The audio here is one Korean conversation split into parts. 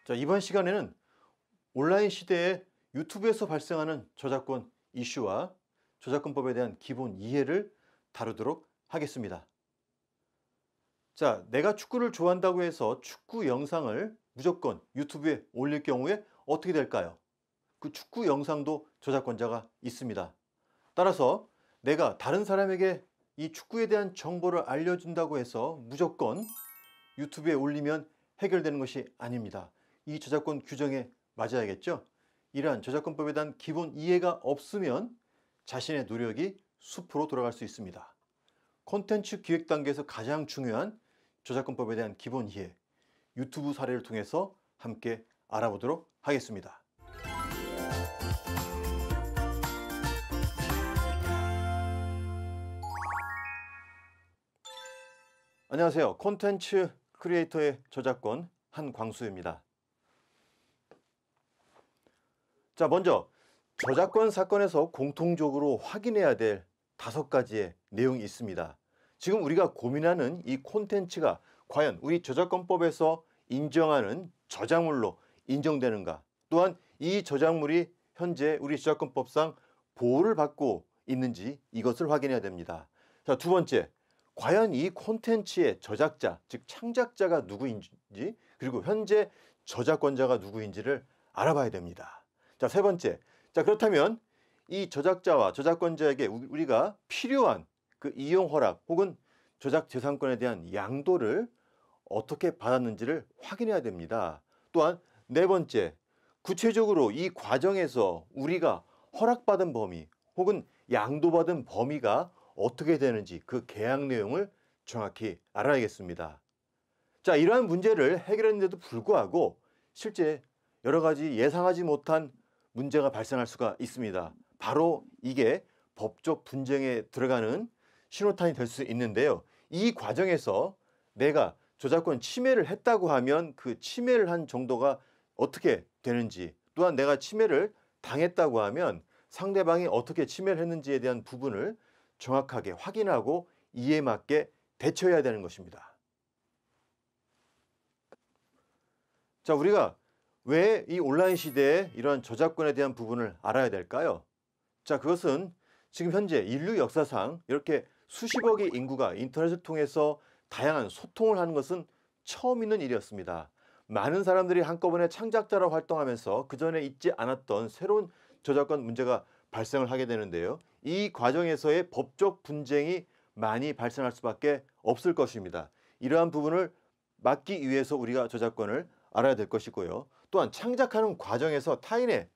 자, 이번 시간에는 온라인 시대에 유튜브에서 발생하는 저작권 이슈와 저작권법에 대한 기본 이해를 다루도록 하겠습니다. 자, 내가 축구를 좋아한다고 해서 축구 영상을 무조건 유튜브에 올릴 경우에 어떻게 될까요? 그 축구 영상도 저작권자가 있습니다. 따라서 내가 다른 사람에게 이 축구에 대한 정보를 알려준다고 해서 무조건 유튜브에 올리면 해결되는 것이 아닙니다. 이 저작권 규정에 맞아야겠죠? 이러한 저작권법에 대한 기본 이해가 없으면 자신의 노력이 숲으로 돌아갈 수 있습니다. 콘텐츠 기획 단계에서 가장 중요한 저작권법에 대한 기본 이해, 유튜브 사례를 통해서 함께 알아보도록 하겠습니다. 안녕하세요. 콘텐츠 크리에이터의 저작권 한광수입니다. 자, 먼저 저작권 사건에서 공통적으로 확인해야 될 5가지의 내용이 있습니다. 지금 우리가 고민하는 이 콘텐츠가 과연 우리 저작권법에서 인정하는 저작물로 인정되는가, 또한 이 저작물이 현재 우리 저작권법상 보호를 받고 있는지 이것을 확인해야 됩니다. 자, 두 번째, 과연 이 콘텐츠의 저작자, 즉 창작자가 누구인지, 그리고 현재 저작권자가 누구인지를 알아봐야 됩니다. 자, 세 번째, 자, 그렇다면 이 저작자와 저작권자에게 우리가 필요한 그 이용 허락 혹은 저작 재산권에 대한 양도를 어떻게 받았는지를 확인해야 됩니다. 또한 네 번째, 구체적으로 이 과정에서 우리가 허락받은 범위 혹은 양도받은 범위가 어떻게 되는지 그 계약 내용을 정확히 알아야겠습니다. 자, 이러한 문제를 해결했는데도 불구하고 실제 여러 가지 예상하지 못한 문제가 발생할 수가 있습니다. 바로 이게 법적 분쟁에 들어가는 신호탄이 될 수 있는데요. 이 과정에서 내가 저작권 침해를 했다고 하면 그 침해를 한 정도가 어떻게 되는지, 또한 내가 침해를 당했다고 하면 상대방이 어떻게 침해를 했는지에 대한 부분을 정확하게 확인하고 이에 맞게 대처해야 되는 것입니다. 자, 우리가 왜 이 온라인 시대에 이러한 저작권에 대한 부분을 알아야 될까요? 자, 그것은 지금 현재 인류 역사상 이렇게 수십억의 인구가 인터넷을 통해서 다양한 소통을 하는 것은 처음 있는 일이었습니다. 많은 사람들이 한꺼번에 창작자로 활동하면서 그전에 있지 않았던 새로운 저작권 문제가 발생을 하게 되는데요. 이 과정에서의 법적 분쟁이 많이 발생할 수밖에 없을 것입니다. 이러한 부분을 막기 위해서 우리가 저작권을 알아야 될 것이고요. 또한 창작하는 과정에서 타인의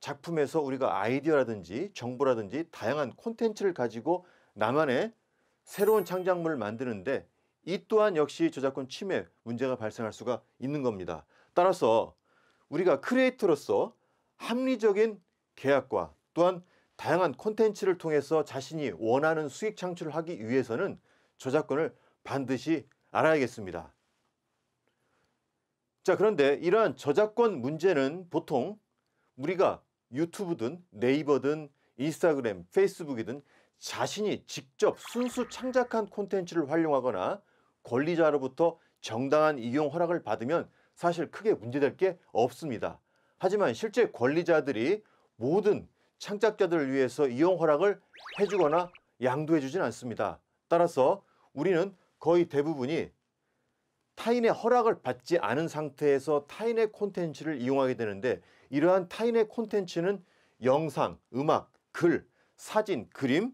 작품에서 우리가 아이디어라든지 정보라든지 다양한 콘텐츠를 가지고 나만의 새로운 창작물을 만드는데 이 또한 역시 저작권 침해 문제가 발생할 수가 있는 겁니다. 따라서 우리가 크리에이터로서 합리적인 계약과 또한 다양한 콘텐츠를 통해서 자신이 원하는 수익 창출을 하기 위해서는 저작권을 반드시 알아야겠습니다. 자, 그런데 이러한 저작권 문제는 보통 우리가 유튜브든 네이버든 인스타그램, 페이스북이든 자신이 직접 순수 창작한 콘텐츠를 활용하거나 권리자로부터 정당한 이용 허락을 받으면 사실 크게 문제될 게 없습니다. 하지만 실제 권리자들이 모든 창작자들을 위해서 이용 허락을 해주거나 양도해주진 않습니다. 따라서 우리는 거의 대부분이 타인의 허락을 받지 않은 상태에서 타인의 콘텐츠를 이용하게 되는데 이러한 타인의 콘텐츠는 영상, 음악, 글, 사진, 그림,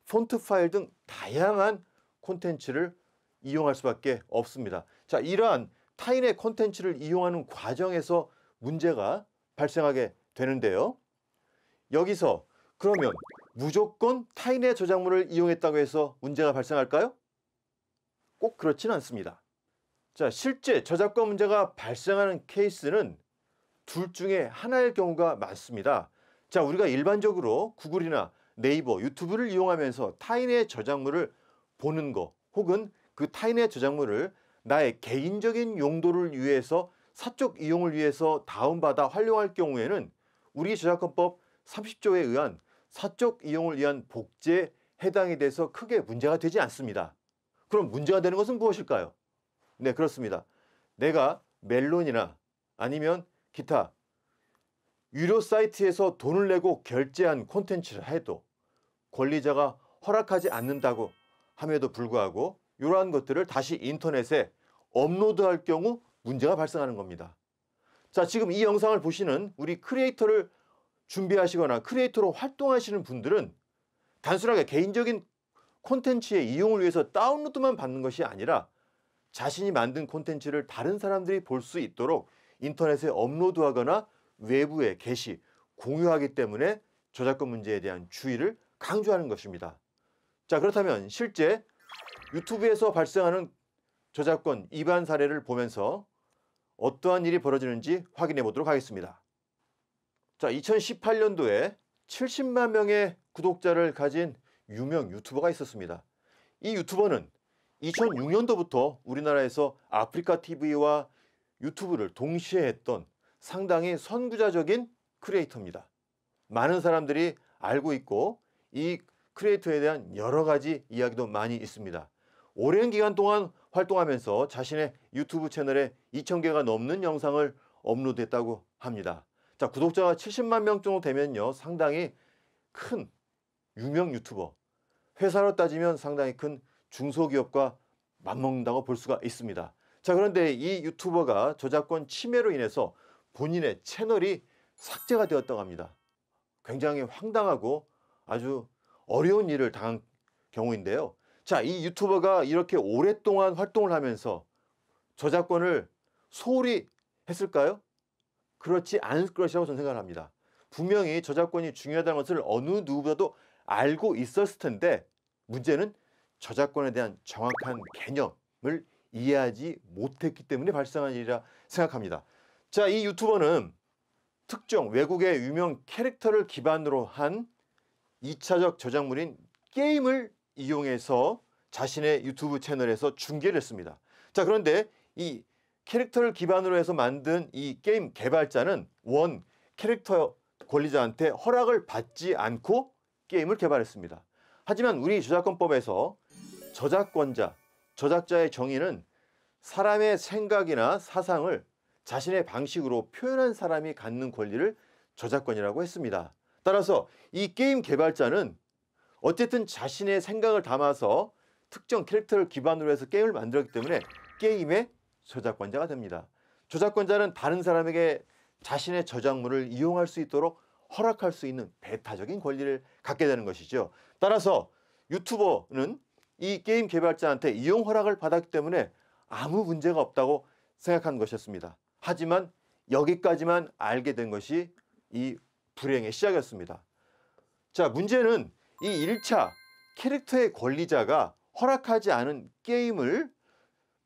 폰트 파일 등 다양한 콘텐츠를 이용할 수밖에 없습니다. 자, 이러한 타인의 콘텐츠를 이용하는 과정에서 문제가 발생하게 되는데요. 여기서 그러면 무조건 타인의 저작물을 이용했다고 해서 문제가 발생할까요? 꼭 그렇지는 않습니다. 자, 실제 저작권 문제가 발생하는 케이스는 둘 중에 하나일 경우가 많습니다. 자, 우리가 일반적으로 구글이나 네이버, 유튜브를 이용하면서 타인의 저작물을 보는 거, 혹은 그 타인의 저작물을 나의 개인적인 용도를 위해서, 사적 이용을 위해서 다운받아 활용할 경우에는 우리 저작권법 30조에 의한 사적 이용을 위한 복제에 해당이 돼서 크게 문제가 되지 않습니다. 그럼 문제가 되는 것은 무엇일까요? 네, 그렇습니다. 내가 멜론이나 아니면 기타 유료 사이트에서 돈을 내고 결제한 콘텐츠를 해도 권리자가 허락하지 않는다고 함에도 불구하고 이러한 것들을 다시 인터넷에 업로드할 경우 문제가 발생하는 겁니다. 자, 지금 이 영상을 보시는 우리 크리에이터를 준비하시거나 크리에이터로 활동하시는 분들은 단순하게 개인적인 콘텐츠의 이용을 위해서 다운로드만 받는 것이 아니라 자신이 만든 콘텐츠를 다른 사람들이 볼 수 있도록 인터넷에 업로드하거나 외부에 게시, 공유하기 때문에 저작권 문제에 대한 주의를 강조하는 것입니다. 자, 그렇다면 실제 유튜브에서 발생하는 저작권 위반 사례를 보면서 어떠한 일이 벌어지는지 확인해 보도록 하겠습니다. 자, 2018년도에 70만 명의 구독자를 가진 유명 유튜버가 있었습니다. 이 유튜버는 2006년도부터 우리나라에서 아프리카 TV와 유튜브를 동시에 했던 상당히 선구자적인 크리에이터입니다. 많은 사람들이 알고 있고 이 크리에이터에 대한 여러 가지 이야기도 많이 있습니다. 오랜 기간 동안 활동하면서 자신의 유튜브 채널에 2,000개가 넘는 영상을 업로드했다고 합니다. 자, 구독자가 70만 명 정도 되면요, 상당히 큰 유명 유튜버, 회사로 따지면 상당히 큰 중소기업과 맞먹는다고 볼 수가 있습니다. 자, 그런데 이 유튜버가 저작권 침해로 인해서 본인의 채널이 삭제가 되었다고 합니다. 굉장히 황당하고 아주 어려운 일을 당한 경우인데요. 자, 이 유튜버가 이렇게 오랫동안 활동을 하면서 저작권을 소홀히 했을까요? 그렇지 않을 것이라고 저는 생각을 합니다. 분명히 저작권이 중요하다는 것을 어느 누구보다도 알고 있었을 텐데, 문제는 저작권에 대한 정확한 개념을 이해하지 못했기 때문에 발생한 일이라 생각합니다. 자, 이 유튜버는 특정 외국의 유명 캐릭터를 기반으로 한 2차적 저작물인 게임을 이용해서 자신의 유튜브 채널에서 중계를 했습니다. 자, 그런데 이 캐릭터를 기반으로 해서 만든 이 게임 개발자는 원 캐릭터 권리자한테 허락을 받지 않고 게임을 개발했습니다. 하지만 우리 저작권법에서 저작권자, 저작자의 정의는 사람의 생각이나 사상을 자신의 방식으로 표현한 사람이 갖는 권리를 저작권이라고 했습니다. 따라서 이 게임 개발자는 어쨌든 자신의 생각을 담아서 특정 캐릭터를 기반으로 해서 게임을 만들었기 때문에 게임의 저작권자가 됩니다. 저작권자는 다른 사람에게 자신의 저작물을 이용할 수 있도록 허락할 수 있는 배타적인 권리를 갖게 되는 것이죠. 따라서 유튜버는 이 게임 개발자한테 이용 허락을 받았기 때문에 아무 문제가 없다고 생각한 것이었습니다. 하지만 여기까지만 알게 된 것이 이 불행의 시작이었습니다. 자, 문제는 이 1차 캐릭터의 권리자가 허락하지 않은 게임을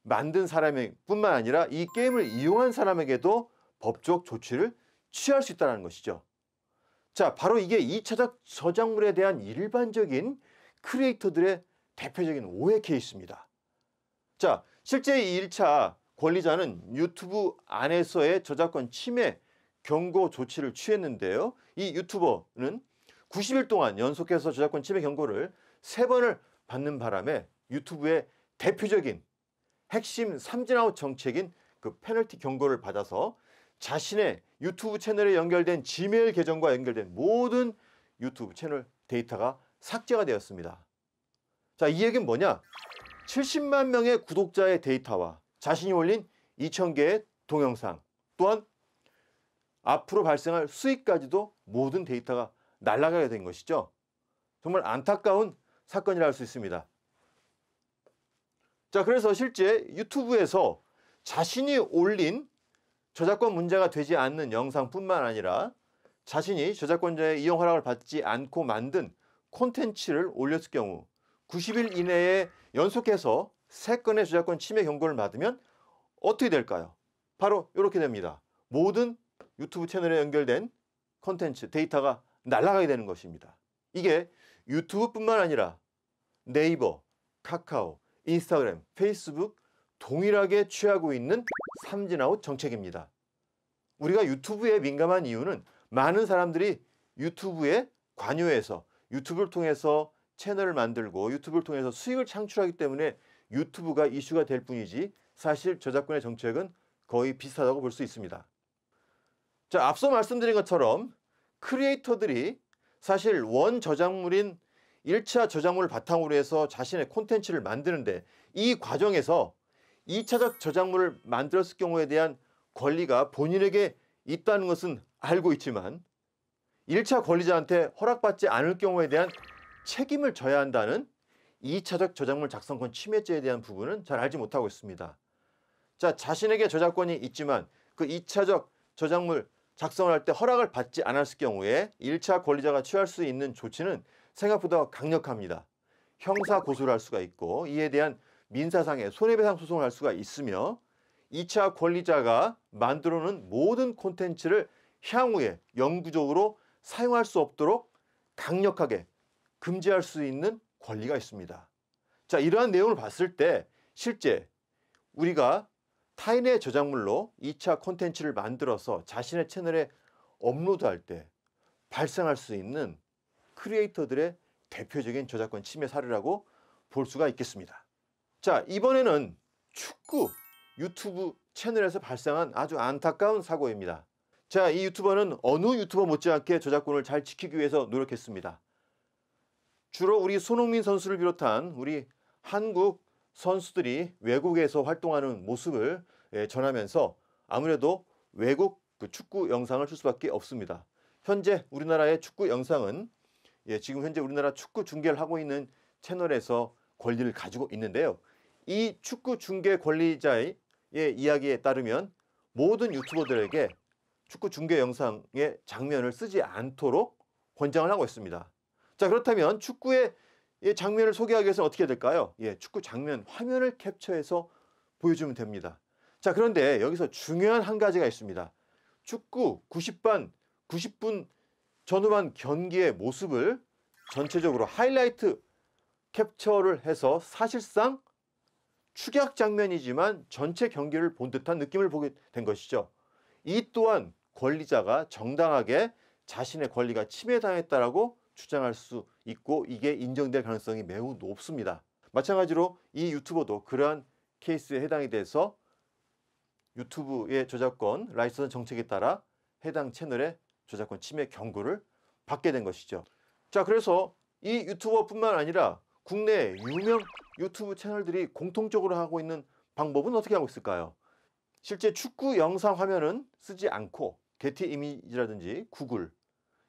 만든 사람뿐만 아니라 이 게임을 이용한 사람에게도 법적 조치를 취할 수 있다는 것이죠. 자, 바로 이게 2차적 저작물에 대한 일반적인 크리에이터들의 대표적인 오해 케이스입니다. 자, 실제 이 1차 권리자는 유튜브 안에서의 저작권 침해 경고 조치를 취했는데요. 이 유튜버는 90일 동안 연속해서 저작권 침해 경고를 3번을 받는 바람에 유튜브의 대표적인 핵심 삼진아웃 정책인 그 페널티 경고를 받아서 자신의 유튜브 채널에 연결된 지메일 계정과 연결된 모든 유튜브 채널 데이터가 삭제가 되었습니다. 자, 이 얘기는 뭐냐? 70만 명의 구독자의 데이터와 자신이 올린 2,000개의 동영상, 또한 앞으로 발생할 수익까지도 모든 데이터가 날아가게 된 것이죠. 정말 안타까운 사건이라 할 수 있습니다. 자, 그래서 실제 유튜브에서 자신이 올린 저작권 문제가 되지 않는 영상뿐만 아니라 자신이 저작권자의 이용 허락을 받지 않고 만든 콘텐츠를 올렸을 경우 90일 이내에 연속해서 3건의 저작권 침해 경고를 받으면 어떻게 될까요? 바로 이렇게 됩니다. 모든 유튜브 채널에 연결된 콘텐츠, 데이터가 날아가게 되는 것입니다. 이게 유튜브뿐만 아니라 네이버, 카카오, 인스타그램, 페이스북 동일하게 취하고 있는 삼진아웃 정책입니다. 우리가 유튜브에 민감한 이유는 많은 사람들이 유튜브에 관여해서 유튜브를 통해서 채널을 만들고 유튜브를 통해서 수익을 창출하기 때문에 유튜브가 이슈가 될 뿐이지 사실 저작권의 정책은 거의 비슷하다고 볼 수 있습니다. 자, 앞서 말씀드린 것처럼 크리에이터들이 사실 원 저작물인 1차 저작물을 바탕으로 해서 자신의 콘텐츠를 만드는데 이 과정에서 2차적 저작물을 만들었을 경우에 대한 권리가 본인에게 있다는 것은 알고 있지만 1차 권리자한테 허락받지 않을 경우에 대한 책임을 져야 한다는 2차적 저작물 작성권 침해죄에 대한 부분은 잘 알지 못하고 있습니다. 자, 자신에게 저작권이 있지만 그 2차적 저작물 작성을 할 때 허락을 받지 않았을 경우에 1차 권리자가 취할 수 있는 조치는 생각보다 강력합니다. 형사 고소를 할 수가 있고 이에 대한 민사상의 손해배상 소송을 할 수가 있으며 2차 권리자가 만들어 놓은 모든 콘텐츠를 향후에 영구적으로 사용할 수 없도록 강력하게 금지할 수 있는 권리가 있습니다. 자, 이러한 내용을 봤을 때 실제 우리가 타인의 저작물로 2차 콘텐츠를 만들어서 자신의 채널에 업로드할 때 발생할 수 있는 크리에이터들의 대표적인 저작권 침해 사례라고 볼 수가 있겠습니다. 자, 이번에는 축구 유튜브 채널에서 발생한 아주 안타까운 사고입니다. 자, 이 유튜버는 어느 유튜버 못지않게 저작권을 잘 지키기 위해서 노력했습니다. 주로 우리 손흥민 선수를 비롯한 우리 한국 선수들이 외국에서 활동하는 모습을 전하면서 아무래도 외국 축구 영상을 줄 수밖에 없습니다. 현재 우리나라의 축구 영상은 지금 현재 우리나라 축구 중계를 하고 있는 채널에서 권리를 가지고 있는데요. 이 축구 중계 권리자의 이야기에 따르면 모든 유튜버들에게 축구 중계 영상의 장면을 쓰지 않도록 권장을 하고 있습니다. 자, 그렇다면 축구의 장면을 소개하기 위해서는 어떻게 해야 될까요? 축구 장면 화면을 캡처해서 보여주면 됩니다. 자, 그런데 여기서 중요한 한 가지가 있습니다. 축구 90분 전후반 경기의 모습을 전체적으로 하이라이트 캡처를 해서 사실상 축약 장면이지만 전체 경기를 본 듯한 느낌을 보게 된 것이죠. 이 또한 권리자가 정당하게 자신의 권리가 침해당했다라고 주장할 수 있고 이게 인정될 가능성이 매우 높습니다. 마찬가지로 이 유튜버도 그러한 케이스에 해당이 돼서 유튜브의 저작권 라이선스 정책에 따라 해당 채널의 저작권 침해 경고를 받게 된 것이죠. 자, 그래서 이 유튜버뿐만 아니라 국내 유명 유튜브 채널들이 공통적으로 하고 있는 방법은 어떻게 하고 있을까요? 실제 축구 영상 화면은 쓰지 않고 게티 이미지라든지 구글,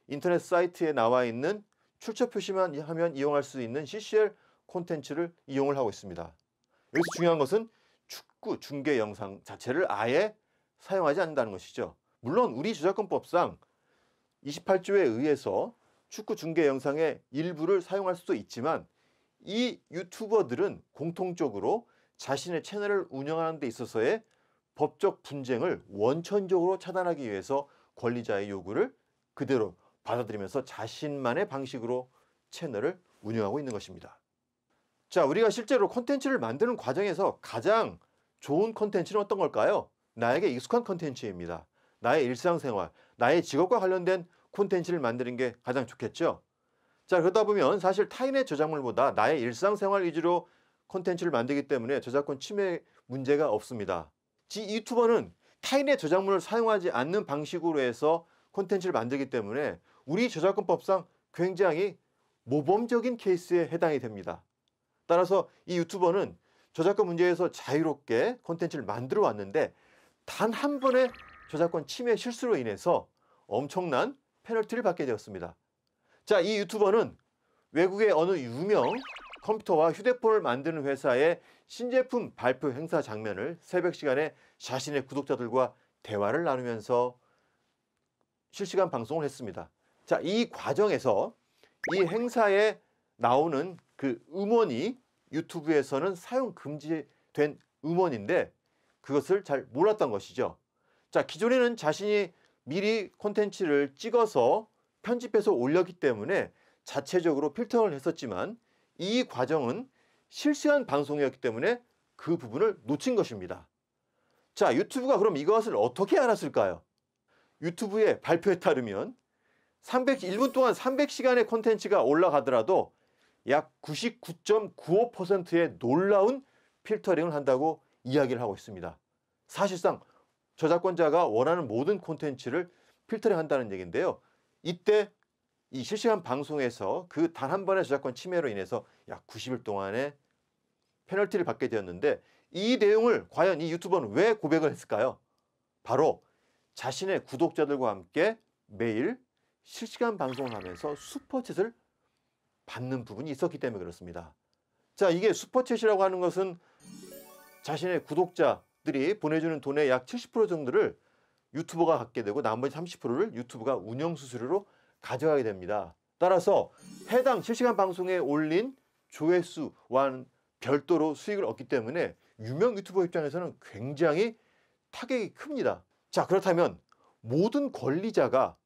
인터넷 사이트에 나와 있는 출처 표시만 하면 이용할 수 있는 CCL 콘텐츠를 이용을 하고 있습니다. 여기서 중요한 것은 축구 중계 영상 자체를 아예 사용하지 않는다는 것이죠. 물론 우리 저작권법상 28조에 의해서 축구 중계 영상의 일부를 사용할 수도 있지만 이 유튜버들은 공통적으로 자신의 채널을 운영하는 데 있어서의 법적 분쟁을 원천적으로 차단하기 위해서 권리자의 요구를 그대로 받아들이면서 자신만의 방식으로 채널을 운영하고 있는 것입니다. 자, 우리가 실제로 콘텐츠를 만드는 과정에서 가장 좋은 콘텐츠는 어떤 걸까요? 나에게 익숙한 콘텐츠입니다. 나의 일상생활, 나의 직업과 관련된 콘텐츠를 만드는 게 가장 좋겠죠. 자, 그러다 보면 사실 타인의 저작물보다 나의 일상생활 위주로 콘텐츠를 만들기 때문에 저작권 침해 문제가 없습니다. 이 유튜버는 타인의 저작물을 사용하지 않는 방식으로 해서 콘텐츠를 만들기 때문에 우리 저작권법상 굉장히 모범적인 케이스에 해당이 됩니다. 따라서 이 유튜버는 저작권 문제에서 자유롭게 콘텐츠를 만들어 왔는데 단 한 번의 저작권 침해 실수로 인해서 엄청난 페널티를 받게 되었습니다. 자, 이 유튜버는 외국의 어느 유명 컴퓨터와 휴대폰을 만드는 회사의 신제품 발표 행사 장면을 새벽 시간에 자신의 구독자들과 대화를 나누면서 실시간 방송을 했습니다. 자, 이 과정에서 이 행사에 나오는 그 음원이 유튜브에서는 사용 금지된 음원인데 그것을 잘 몰랐던 것이죠. 자, 기존에는 자신이 미리 콘텐츠를 찍어서 편집해서 올렸기 때문에 자체적으로 필터를 했었지만 이 과정은 실시간 방송이었기 때문에 그 부분을 놓친 것입니다. 자, 유튜브가 그럼 이것을 어떻게 알았을까요? 유튜브의 발표에 따르면 1분 동안 300시간의 콘텐츠가 올라가더라도 약 99.95%의 놀라운 필터링을 한다고 이야기를 하고 있습니다. 사실상 저작권자가 원하는 모든 콘텐츠를 필터링 한다는 얘기인데요. 이때 이 실시간 방송에서 그 단 한 번의 저작권 침해로 인해서 약 90일 동안의 페널티를 받게 되었는데 이 내용을 과연 이 유튜버는 왜 고백을 했을까요? 바로 자신의 구독자들과 함께 매일 실시간 방송을 하면서 슈퍼챗을 받는 부분이 있었기 때문에 그렇습니다. 자, 이게 슈퍼챗이라고 하는 것은 자신의 구독자들이 보내주는 돈의 약 70% 정도를 유튜버가 갖게 되고 나머지 30%를 유튜브가 운영 수수료로 가져가게 됩니다. 따라서 해당 실시간 방송에 올린 조회수와는 별도로 수익을 얻기 때문에 유명 유튜버 입장에서는 굉장히 타격이 큽니다. 자, 그렇다면 모든 권리자가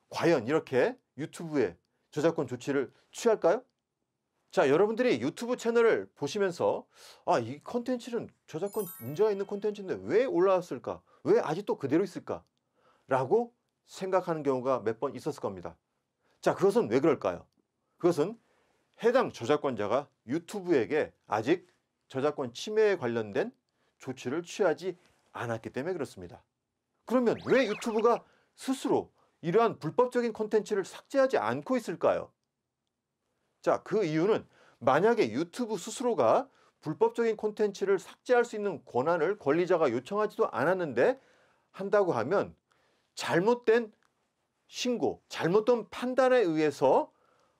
과연 이렇게 유튜브에 저작권 조치를 취할까요? 자, 여러분들이 유튜브 채널을 보시면서 이 콘텐츠는 저작권 문제가 있는 콘텐츠인데 왜 올라왔을까? 왜 아직도 그대로 있을까? 라고 생각하는 경우가 몇 번 있었을 겁니다. 자, 그것은 왜 그럴까요? 그것은 해당 저작권자가 유튜브에게 아직 저작권 침해에 관련된 조치를 취하지 않았기 때문에 그렇습니다. 그러면 왜 유튜브가 스스로 이러한 불법적인 콘텐츠를 삭제하지 않고 있을까요? 자, 그 이유는 만약에 유튜브 스스로가 불법적인 콘텐츠를 삭제할 수 있는 권한을 권리자가 요청하지도 않았는데 한다고 하면 잘못된 신고, 잘못된 판단에 의해서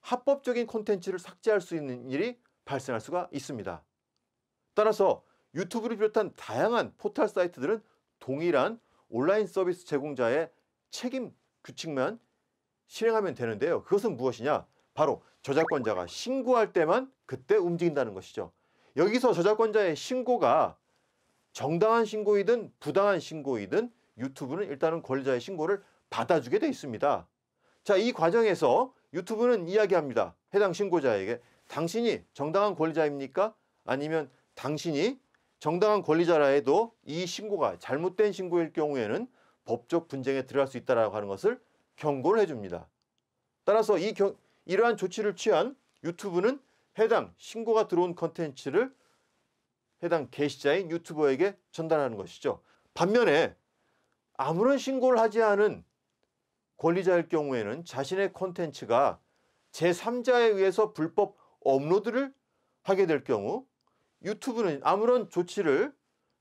합법적인 콘텐츠를 삭제할 수 있는 일이 발생할 수가 있습니다. 따라서 유튜브를 비롯한 다양한 포털 사이트들은 동일한 온라인 서비스 제공자의 책임 규칙만 실행하면 되는데요. 그것은 무엇이냐? 바로 저작권자가 신고할 때만 그때 움직인다는 것이죠. 여기서 저작권자의 신고가 정당한 신고이든 부당한 신고이든 유튜브는 일단은 권리자의 신고를 받아주게 돼 있습니다. 자, 이 과정에서 유튜브는 이야기합니다. 해당 신고자에게 당신이 정당한 권리자입니까? 아니면 당신이 정당한 권리자라 해도 이 신고가 잘못된 신고일 경우에는 법적 분쟁에 들어갈 수 있다고 하는 것을 경고를 해줍니다. 따라서 이러한 조치를 취한 유튜브는 해당 신고가 들어온 컨텐츠를 해당 게시자인 유튜버에게 전달하는 것이죠. 반면에 아무런 신고를 하지 않은 권리자일 경우에는 자신의 콘텐츠가 제3자에 의해서 불법 업로드를 하게 될 경우 유튜브는 아무런 조치를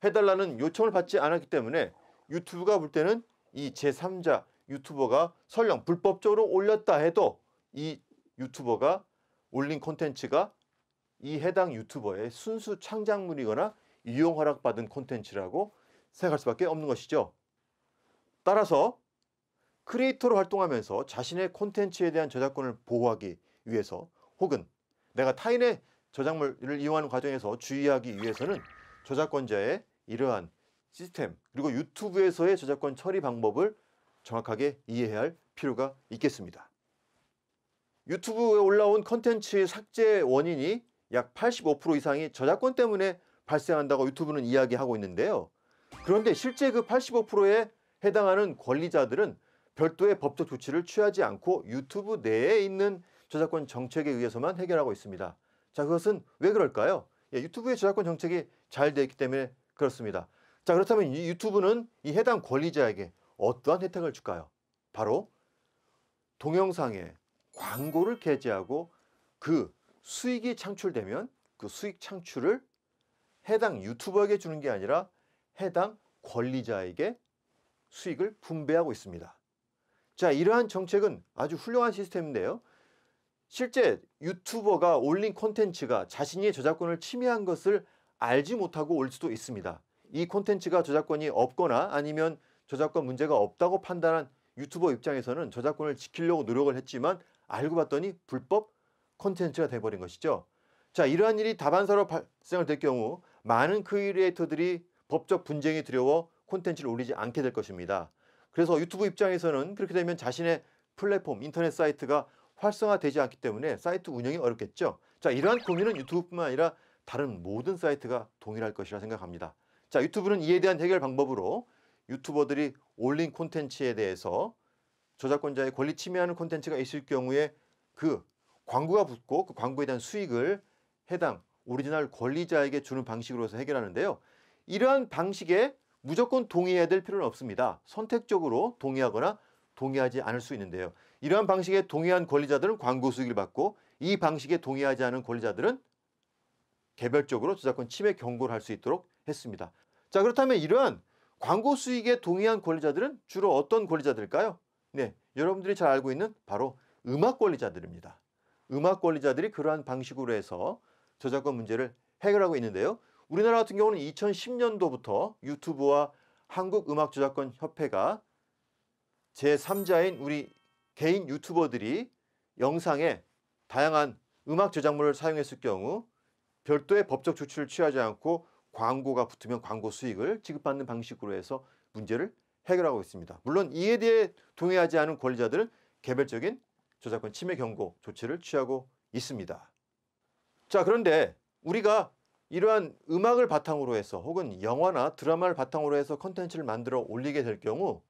해달라는 요청을 받지 않았기 때문에 유튜브가 볼 때는 이 제3자 유튜버가 설령 불법적으로 올렸다 해도 이 유튜버가 올린 콘텐츠가 이 해당 유튜버의 순수 창작물이거나 이용 허락받은 콘텐츠라고 생각할 수밖에 없는 것이죠. 따라서 크리에이터로 활동하면서 자신의 콘텐츠에 대한 저작권을 보호하기 위해서 혹은 내가 타인의 저작물을 이용하는 과정에서 주의하기 위해서는 저작권자의 이러한 시스템 그리고 유튜브에서의 저작권 처리 방법을 정확하게 이해해야 할 필요가 있겠습니다. 유튜브에 올라온 콘텐츠 삭제 원인이 약 85% 이상이 저작권 때문에 발생한다고 유튜브는 이야기하고 있는데요. 그런데 실제 그 85%에 해당하는 권리자들은 별도의 법적 조치를 취하지 않고 유튜브 내에 있는 저작권 정책에 의해서만 해결하고 있습니다. 자, 그것은 왜 그럴까요? 유튜브의 저작권 정책이 잘 되어 있기 때문에 그렇습니다. 자, 그렇다면 이 유튜브는 이 해당 권리자에게 어떠한 혜택을 줄까요? 바로 동영상에 광고를 게재하고 그 수익이 창출되면 그 수익 창출을 해당 유튜버에게 주는 게 아니라 해당 권리자에게 수익을 분배하고 있습니다. 자, 이러한 정책은 아주 훌륭한 시스템인데요. 실제 유튜버가 올린 콘텐츠가 자신의 저작권을 침해한 것을 알지 못하고 올 수도 있습니다. 이 콘텐츠가 저작권이 없거나 아니면 저작권 문제가 없다고 판단한 유튜버 입장에서는 저작권을 지키려고 노력을 했지만 알고 봤더니 불법 콘텐츠가 돼버린 것이죠. 자, 이러한 일이 다반사로 발생을 될 경우 많은 크리에이터들이 법적 분쟁이 두려워 콘텐츠를 올리지 않게 될 것입니다. 그래서 유튜브 입장에서는 그렇게 되면 자신의 플랫폼, 인터넷 사이트가 활성화되지 않기 때문에 사이트 운영이 어렵겠죠. 자, 이러한 고민은 유튜브뿐만 아니라 다른 모든 사이트가 동일할 것이라 생각합니다. 자, 유튜브는 이에 대한 해결 방법으로 유튜버들이 올린 콘텐츠에 대해서 저작권자의 권리 침해하는 콘텐츠가 있을 경우에 그 광고가 붙고 그 광고에 대한 수익을 해당 오리지널 권리자에게 주는 방식으로 해서 해결하는데요. 이러한 방식에 무조건 동의해야 될 필요는 없습니다. 선택적으로 동의하거나 동의하지 않을 수 있는데요. 이러한 방식에 동의한 권리자들은 광고 수익을 받고 이 방식에 동의하지 않은 권리자들은 개별적으로 저작권 침해 경고를 할 수 있도록 했습니다. 자, 그렇다면 이러한 광고 수익에 동의한 권리자들은 주로 어떤 권리자들일까요? 네, 여러분들이 잘 알고 있는 바로 음악 권리자들입니다. 음악 권리자들이 그러한 방식으로 해서 저작권 문제를 해결하고 있는데요. 우리나라 같은 경우는 2010년도부터 유튜브와 한국음악저작권협회가 제3자인 우리 개인 유튜버들이 영상에 다양한 음악 저작물을 사용했을 경우 별도의 법적 조치를 취하지 않고 광고가 붙으면 광고 수익을 지급받는 방식으로 해서 문제를 해결하고 있습니다. 물론 이에 대해 동의하지 않은 권리자들은 개별적인 저작권 침해 경고 조치를 취하고 있습니다. 자, 그런데 우리가 이러한 음악을 바탕으로 해서 혹은 영화나 드라마를 바탕으로 해서 콘텐츠를 만들어 올리게 될 경우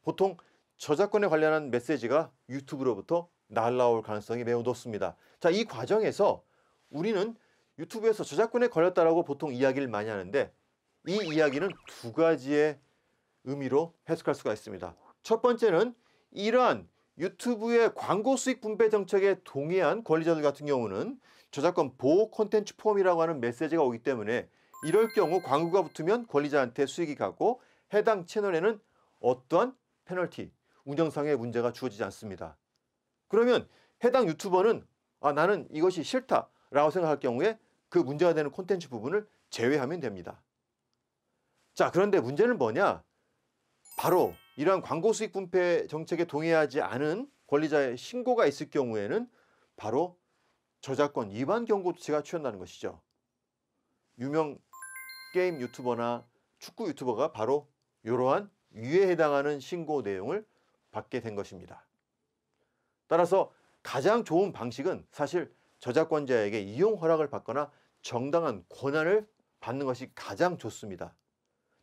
보통 저작권에 관련한 메시지가 유튜브로부터 날라올 가능성이 매우 높습니다. 자, 이 과정에서 우리는 유튜브에서 저작권에 걸렸다라고 보통 이야기를 많이 하는데 이 이야기는 두 가지의 의미로 해석할 수가 있습니다. 첫 번째는 이러한 유튜브의 광고 수익 분배 정책에 동의한 권리자들 같은 경우는 저작권 보호 콘텐츠 폼이라고 하는 메시지가 오기 때문에 이럴 경우 광고가 붙으면 권리자한테 수익이 가고 해당 채널에는 어떠한 페널티, 운영상의 문제가 주어지지 않습니다. 그러면 해당 유튜버는 나는 이것이 싫다라고 생각할 경우에 그 문제가 되는 콘텐츠 부분을 제외하면 됩니다. 자, 그런데 문제는 뭐냐? 바로 이러한 광고 수익 분배 정책에 동의하지 않은 권리자의 신고가 있을 경우에는 바로 저작권 위반 경고 조치가 취한다는 것이죠. 유명 게임 유튜버나 축구 유튜버가 바로 이러한 위에 해당하는 신고 내용을 받게 된 것입니다. 따라서 가장 좋은 방식은 사실 저작권자에게 이용 허락을 받거나 정당한 권한을 받는 것이 가장 좋습니다.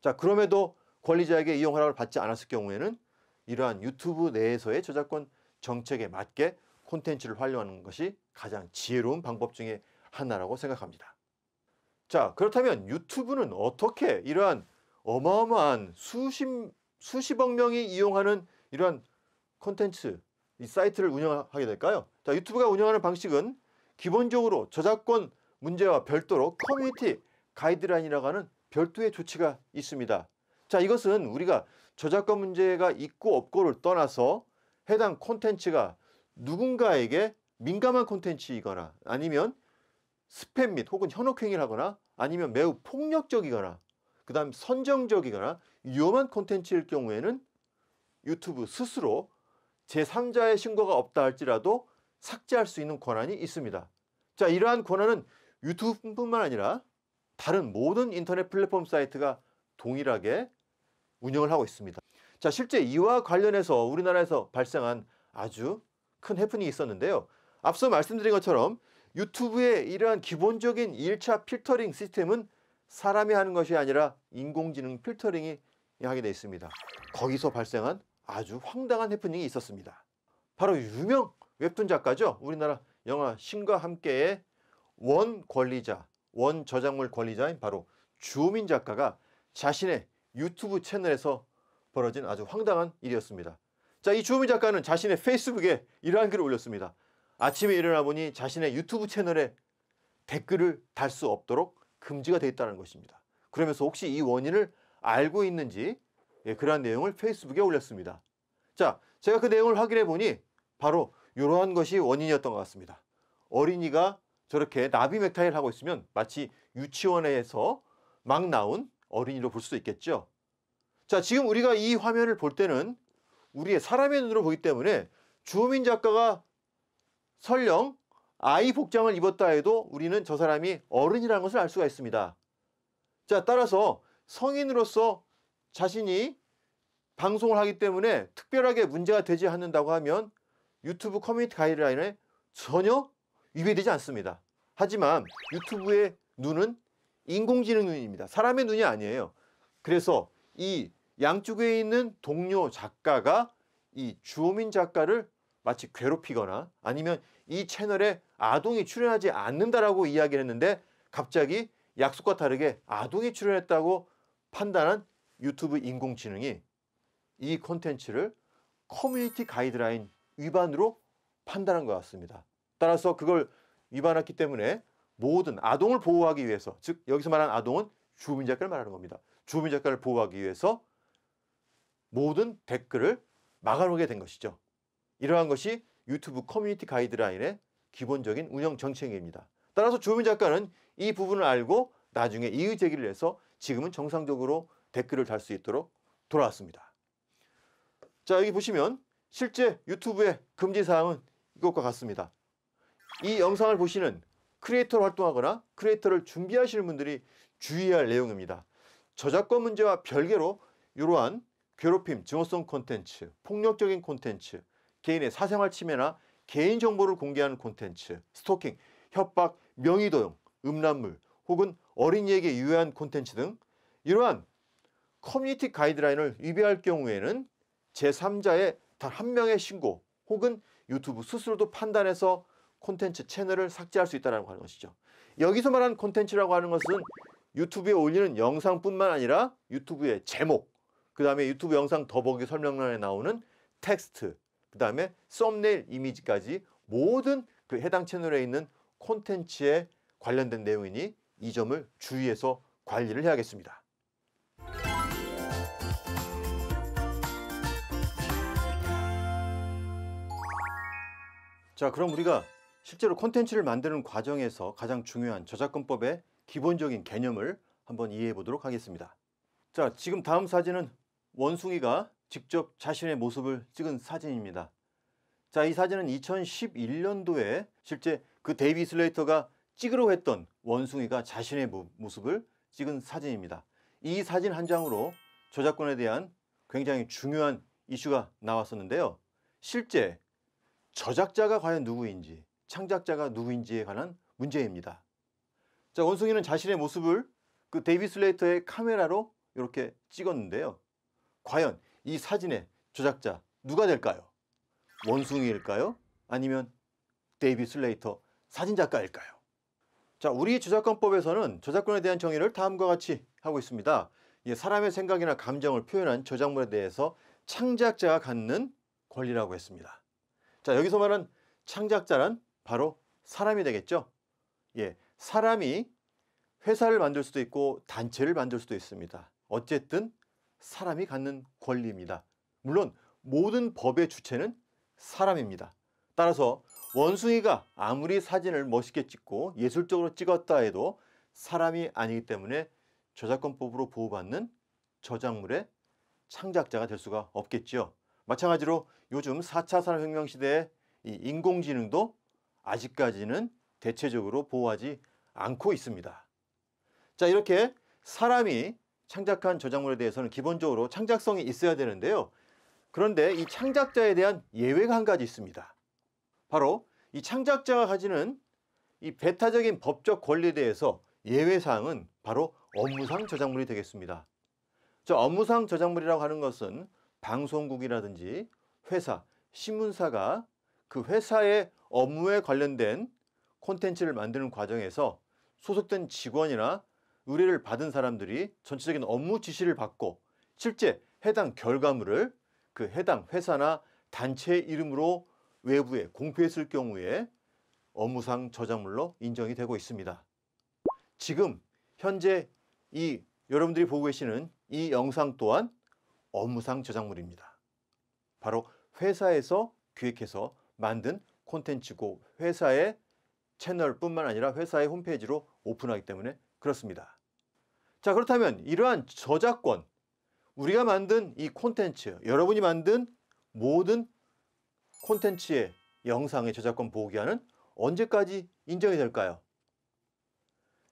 자, 그럼에도 권리자에게 이용 허락을 받지 않았을 경우에는 이러한 유튜브 내에서의 저작권 정책에 맞게 콘텐츠를 활용하는 것이 가장 지혜로운 방법 중에 하나라고 생각합니다. 자, 그렇다면 유튜브는 어떻게 이러한 어마어마한 수십억 명이 이용하는 이러한 콘텐츠, 이 사이트를 운영하게 될까요? 자, 유튜브가 운영하는 방식은 기본적으로 저작권 문제와 별도로 커뮤니티 가이드라인이라고 하는 별도의 조치가 있습니다. 자, 이것은 우리가 저작권 문제가 있고 없고를 떠나서 해당 콘텐츠가 누군가에게 민감한 콘텐츠이거나 아니면 스팸 및 혹은 현혹행위를 하거나 아니면 매우 폭력적이거나 그 다음 선정적이거나 위험한 콘텐츠일 경우에는 유튜브 스스로 제3자의 신고가 없다 할지라도 삭제할 수 있는 권한이 있습니다. 자, 이러한 권한은 유튜브뿐만 아니라 다른 모든 인터넷 플랫폼 사이트가 동일하게 운영을 하고 있습니다. 자, 실제 이와 관련해서 우리나라에서 발생한 아주 큰 해프닝이 있었는데요. 앞서 말씀드린 것처럼 유튜브의 이러한 기본적인 1차 필터링 시스템은 사람이 하는 것이 아니라 인공지능 필터링이 하게 되어 있습니다. 거기서 발생한 아주 황당한 해프닝이 있었습니다. 바로 유명 웹툰 작가죠. 우리나라 영화 신과 함께의 원 권리자, 원 저작물 권리자인 바로 주호민 작가가 자신의 유튜브 채널에서 벌어진 아주 황당한 일이었습니다. 자, 이 주호민 작가는 자신의 페이스북에 이러한 글을 올렸습니다. 아침에 일어나 보니 자신의 유튜브 채널에 댓글을 달 수 없도록 금지가 되어 있다는 것입니다. 그러면서 혹시 이 원인을 알고 있는지 그러한 내용을 페이스북에 올렸습니다. 자, 제가 그 내용을 확인해 보니 바로 이러한 것이 원인이었던 것 같습니다. 어린이가 저렇게 나비 넥타이를 하고 있으면 마치 유치원에서 막 나온 어린이로 볼 수도 있겠죠. 자, 지금 우리가 이 화면을 볼 때는 우리의 사람의 눈으로 보기 때문에 주호민 작가가 설령 아이 복장을 입었다 해도 우리는 저 사람이 어른이라는 것을 알 수가 있습니다. 자, 따라서 성인으로서 자신이 방송을 하기 때문에 특별하게 문제가 되지 않는다고 하면 유튜브 커뮤니티 가이드라인에 전혀 위배되지 않습니다. 하지만 유튜브의 눈은 인공지능 눈입니다. 사람의 눈이 아니에요. 그래서 이 양쪽에 있는 동료 작가가 이 주호민 작가를 마치 괴롭히거나 아니면 이 채널에 아동이 출연하지 않는다라고 이야기를 했는데 갑자기 약속과 다르게 아동이 출연했다고 판단한 유튜브 인공지능이 이 콘텐츠를 커뮤니티 가이드라인 위반으로 판단한 것 같습니다. 따라서 그걸 위반했기 때문에 모든 아동을 보호하기 위해서, 즉 여기서 말하는 아동은 주호민 작가를 말하는 겁니다. 주호민 작가를 보호하기 위해서 모든 댓글을 막아놓게 된 것이죠. 이러한 것이 유튜브 커뮤니티 가이드라인의 기본적인 운영 정책입니다. 따라서 주호민 작가는 이 부분을 알고 나중에 이의 제기를 해서 지금은 정상적으로 댓글을 달 수 있도록 돌아왔습니다. 자, 여기 보시면 실제 유튜브의 금지사항은 이것과 같습니다. 이 영상을 보시는 크리에이터로 활동하거나 크리에이터를 준비하시는 분들이 주의해야 할 내용입니다. 저작권 문제와 별개로 이러한 괴롭힘, 증오성 콘텐츠, 폭력적인 콘텐츠, 개인의 사생활 침해나 개인정보를 공개하는 콘텐츠, 스토킹, 협박, 명의도용, 음란물 혹은 어린이에게 유해한 콘텐츠 등 이러한 커뮤니티 가이드라인을 위배할 경우에는 제3자의 단 한 명의 신고 혹은 유튜브 스스로도 판단해서 콘텐츠 채널을 삭제할 수 있다는 것이죠. 여기서 말하는 콘텐츠라고 하는 것은 유튜브에 올리는 영상뿐만 아니라 유튜브의 제목, 그 다음에 유튜브 영상 더보기 설명란에 나오는 텍스트, 그 다음에 썸네일 이미지까지 모든 그 해당 채널에 있는 콘텐츠에 관련된 내용이니 이 점을 주의해서 관리를 해야겠습니다. 자, 그럼 우리가 실제로 콘텐츠를 만드는 과정에서 가장 중요한 저작권법의 기본적인 개념을 한번 이해해 보도록 하겠습니다. 자, 지금 다음 사진은 원숭이가 직접 자신의 모습을 찍은 사진입니다. 자, 이 사진은 2011년도에 실제 그 데이비 슬레이터가 찍으려고 했던 원숭이가 자신의 모습을 찍은 사진입니다. 이 사진 한 장으로 저작권에 대한 굉장히 중요한 이슈가 나왔었는데요. 실제 저작자가 과연 누구인지, 창작자가 누구인지에 관한 문제입니다. 자, 원숭이는 자신의 모습을 그 데이비 슬레이터의 카메라로 이렇게 찍었는데요. 과연 이 사진의 저작자 누가 될까요? 원숭이일까요? 아니면 데이비 슬레이터 사진작가일까요? 자, 우리 저작권법에서는 저작권에 대한 정의를 다음과 같이 하고 있습니다. 사람의 생각이나 감정을 표현한 저작물에 대해서 창작자가 갖는 권리라고 했습니다. 자, 여기서 말하는 창작자란 바로 사람이 되겠죠. 사람이 회사를 만들 수도 있고 단체를 만들 수도 있습니다. 어쨌든 사람이 갖는 권리입니다. 물론 모든 법의 주체는 사람입니다. 따라서 원숭이가 아무리 사진을 멋있게 찍고 예술적으로 찍었다 해도 사람이 아니기 때문에 저작권법으로 보호받는 저작물의 창작자가 될 수가 없겠죠. 마찬가지로 요즘 4차 산업혁명 시대의 이 인공지능도 아직까지는 대체적으로 보호하지 않고 있습니다. 자, 이렇게 사람이 창작한 저작물에 대해서는 기본적으로 창작성이 있어야 되는데요. 그런데 이 창작자에 대한 예외가 한 가지 있습니다. 바로 이 창작자가 가지는 이 배타적인 법적 권리에 대해서 예외사항은 바로 업무상 저작물이 되겠습니다. 저 업무상 저작물이라고 하는 것은 방송국이라든지 회사, 신문사가 그 회사의 업무에 관련된 콘텐츠를 만드는 과정에서 소속된 직원이나 의뢰를 받은 사람들이 전체적인 업무 지시를 받고 실제 해당 결과물을 그 해당 회사나 단체의 이름으로 외부에 공표했을 경우에 업무상 저작물로 인정이 되고 있습니다. 지금 현재 이 여러분들이 보고 계시는 이 영상 또한 업무상 저작물입니다. 바로 회사에서 기획해서 만든 콘텐츠고 회사의 채널뿐만 아니라 회사의 홈페이지로 오픈하기 때문에 그렇습니다. 자, 그렇다면 이러한 저작권, 우리가 만든 이 콘텐츠, 여러분이 만든 모든 콘텐츠의 영상의 저작권 보호기한은 언제까지 인정이 될까요?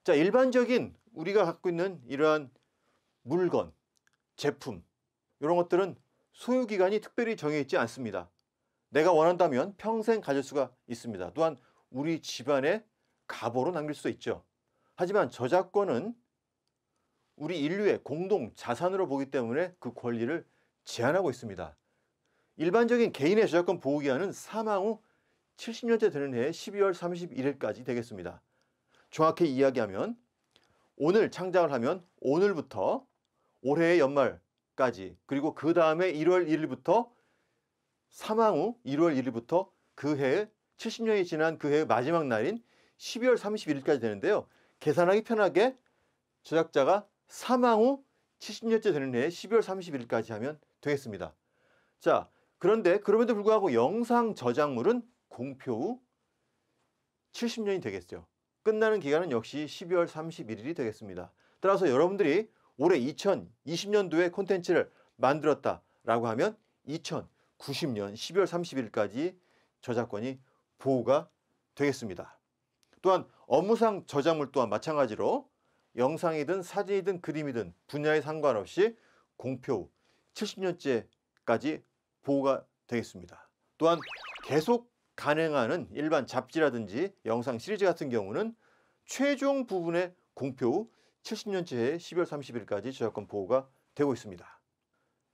자, 일반적인 우리가 갖고 있는 이러한 물건, 제품 이런 것들은 소유기간이 특별히 정해 있지 않습니다. 내가 원한다면 평생 가질 수가 있습니다. 또한 우리 집안의 가보로 남길 수도 있죠. 하지만 저작권은 우리 인류의 공동 자산으로 보기 때문에 그 권리를 제한하고 있습니다. 일반적인 개인의 저작권 보호기한은 사망 후 70년째 되는 해 12월 31일까지 되겠습니다. 정확히 이야기하면 오늘 창작을 하면 오늘부터 올해의 연말까지, 그리고 그 다음에 1월 1일부터 사망 후 1월 1일부터 그 해의 70년이 지난 그 해의 마지막 날인 12월 31일까지 되는데요. 계산하기 편하게 저작자가 사망 후 70년째 되는 해에 12월 31일까지 하면 되겠습니다. 자, 그런데 그럼에도 불구하고 영상 저작물은 공표 후 70년이 되겠죠. 끝나는 기간은 역시 12월 31일이 되겠습니다. 따라서 여러분들이 올해 2020년도에 콘텐츠를 만들었다라고 하면 2090년 12월 30일까지 저작권이 보호가 되겠습니다. 또한 업무상 저작물 또한 마찬가지로 영상이든 사진이든 그림이든 분야에 상관없이 공표 후 70년째까지 보호가 되겠습니다. 또한 계속 간행하는 일반 잡지라든지 영상 시리즈 같은 경우는 최종 부분의 공표 후 70년째의 12월 30일까지 저작권 보호가 되고 있습니다.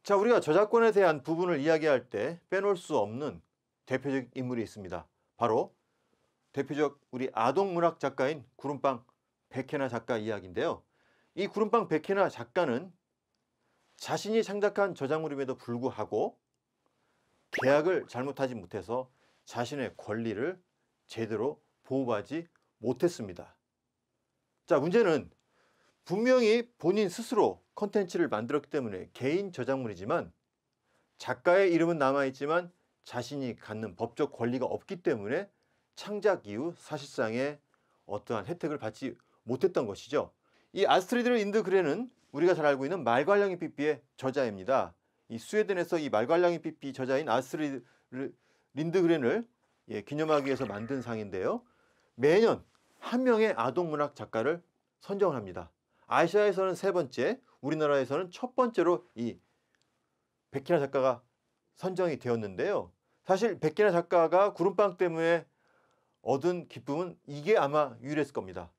자, 우리가 저작권에 대한 부분을 이야기할 때 빼놓을 수 없는 대표적 인물이 있습니다. 바로 대표적 우리 아동문학 작가인 구름빵 백혜나 작가 이야기인데요. 이 구름빵 백혜나 작가는 자신이 창작한 저작물임에도 불구하고 계약을 잘못하지 못해서 자신의 권리를 제대로 보호하지 못했습니다. 자, 문제는 분명히 본인 스스로 컨텐츠를 만들었기 때문에 개인 저작물이지만 작가의 이름은 남아있지만 자신이 갖는 법적 권리가 없기 때문에 창작 이후 사실상의 어떠한 혜택을 받지 못했던 것이죠. 이 아스트리드 린드그렌은 우리가 잘 알고 있는 말괄량이 삐삐의 저자입니다. 이 스웨덴에서 이 말괄량이 삐삐 저자인 아스트리드 린드그렌을 기념하기 위해서 만든 상인데요. 매년 한 명의 아동문학 작가를 선정을 합니다. 아시아에서는 3번째, 우리나라에서는 첫 번째로 이 백희나 작가가 선정이 되었는데요. 사실 백희나 작가가 구름빵 때문에 얻은 기쁨은 이게 아마 유일했을 겁니다.